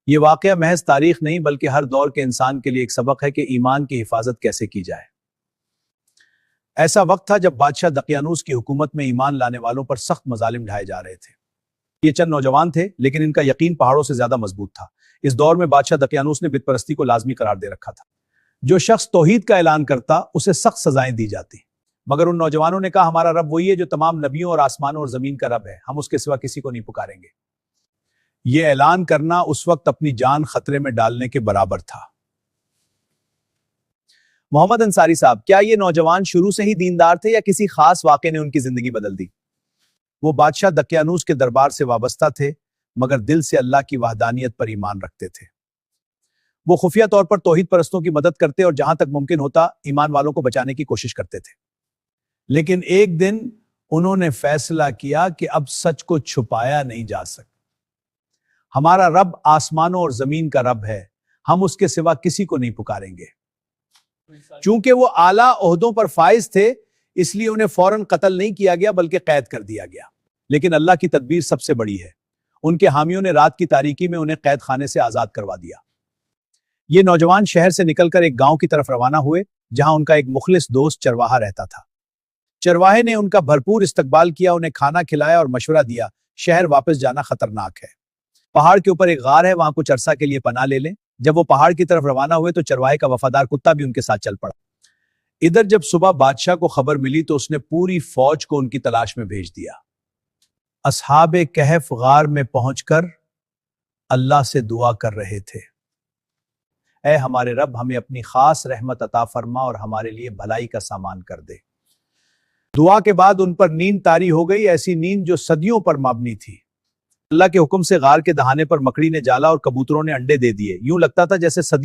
یہ واقعہ محض تاریخ نہیں بلکہ ہر دور کے انسان کے لیے ایک سبق ہے کہ ایمان کی حفاظت کیسے کی جائے۔ ایسا وقت تھا جب بادشاہ دقیانوس کی حکومت میں ایمان لانے والوں پر سخت مظالم ڈھائے جا رہے تھے۔ یہ چند نوجوان تھے لیکن ان کا یقین پہاڑوں سے زیادہ مضبوط تھا۔ اس دور میں بادشاہ دقیانوس نے بت پرستی کو لازمی قرار دے رکھا تھا۔ جو شخص توحید کا اعلان کرتا اسے سخت سزائیں دی جاتی، مگر ان نوجوانوں نے کہا ہمارا رب وہی ہے جو تمام نبیوں اور آسمانوں اور زمین کا رب ہے، ہم اس کے سوا کسی کو نہیں پکاریں گے۔ یہ اعلان کرنا اس وقت اپنی جان خطرے میں ڈالنے کے برابر تھا۔ محمد انصاری صاحب، کیا یہ نوجوان شروع سے ہی دیندار تھے یا کسی خاص واقعے نے ان کی زندگی بدل دی؟ وہ بادشاہ دقیانوس کے دربار سے وابستہ تھے مگر دل سے اللہ کی وحدانیت پر ایمان رکھتے تھے۔ وہ خفیہ طور پر توحید پرستوں کی مدد کرتے اور جہاں تک ممکن ہوتا ایمان والوں کو بچانے کی کوشش کرتے تھے۔ لیکن ایک دن انہوں نے فیصلہ کیا کہ اب سچ کو چھپایا نہیں جا سکتا۔ ہمارا رب آسمانوں اور زمین کا رب ہے، ہم اس کے سوا کسی کو نہیں پکاریں گے۔ چونکہ وہ اعلیٰ عہدوں پر فائز تھے اس لیے انہیں فوراً قتل نہیں کیا گیا بلکہ قید کر دیا گیا۔ لیکن اللہ کی تدبیر سب سے بڑی ہے، ان کے حامیوں نے رات کی تاریکی میں انہیں قید خانے سے آزاد کروا دیا۔ یہ نوجوان شہر سے نکل کر ایک گاؤں کی طرف روانہ ہوئے جہاں ان کا ایک مخلص دوست چرواہا رہتا تھا۔ چرواہے نے ان کا بھرپور استقبال کیا، انہیں کھانا کھلایا اور مشورہ دیا شہر واپس جانا خطرناک ہے، پہاڑ کے اوپر ایک غار ہے، وہاں کچھ عرصہ کے لیے پناہ لے لیں۔ جب وہ پہاڑ کی طرف روانہ ہوئے تو چرواہے کا وفادار کتا بھی ان کے ساتھ چل پڑا۔ ادھر جب صبح بادشاہ کو خبر ملی تو اس نے پوری فوج کو ان کی تلاش میں بھیج دیا۔ اصحاب کہف غار میں پہنچ کر اللہ سے دعا کر رہے تھے، اے ہمارے رب، ہمیں اپنی خاص رحمت عطا فرما اور ہمارے لیے بھلائی کا سامان کر دے۔ دعا کے بعد ان پر نیند طاری ہو گئی، ایسی نیند جو صدیوں پر مبنی تھی۔ اللہ کے حکم سے غار کے دہانے پر مکڑی نے جالا اور کبوتروں نے انڈے دے دیے، یوں لگتا تھا جیسے صدیوں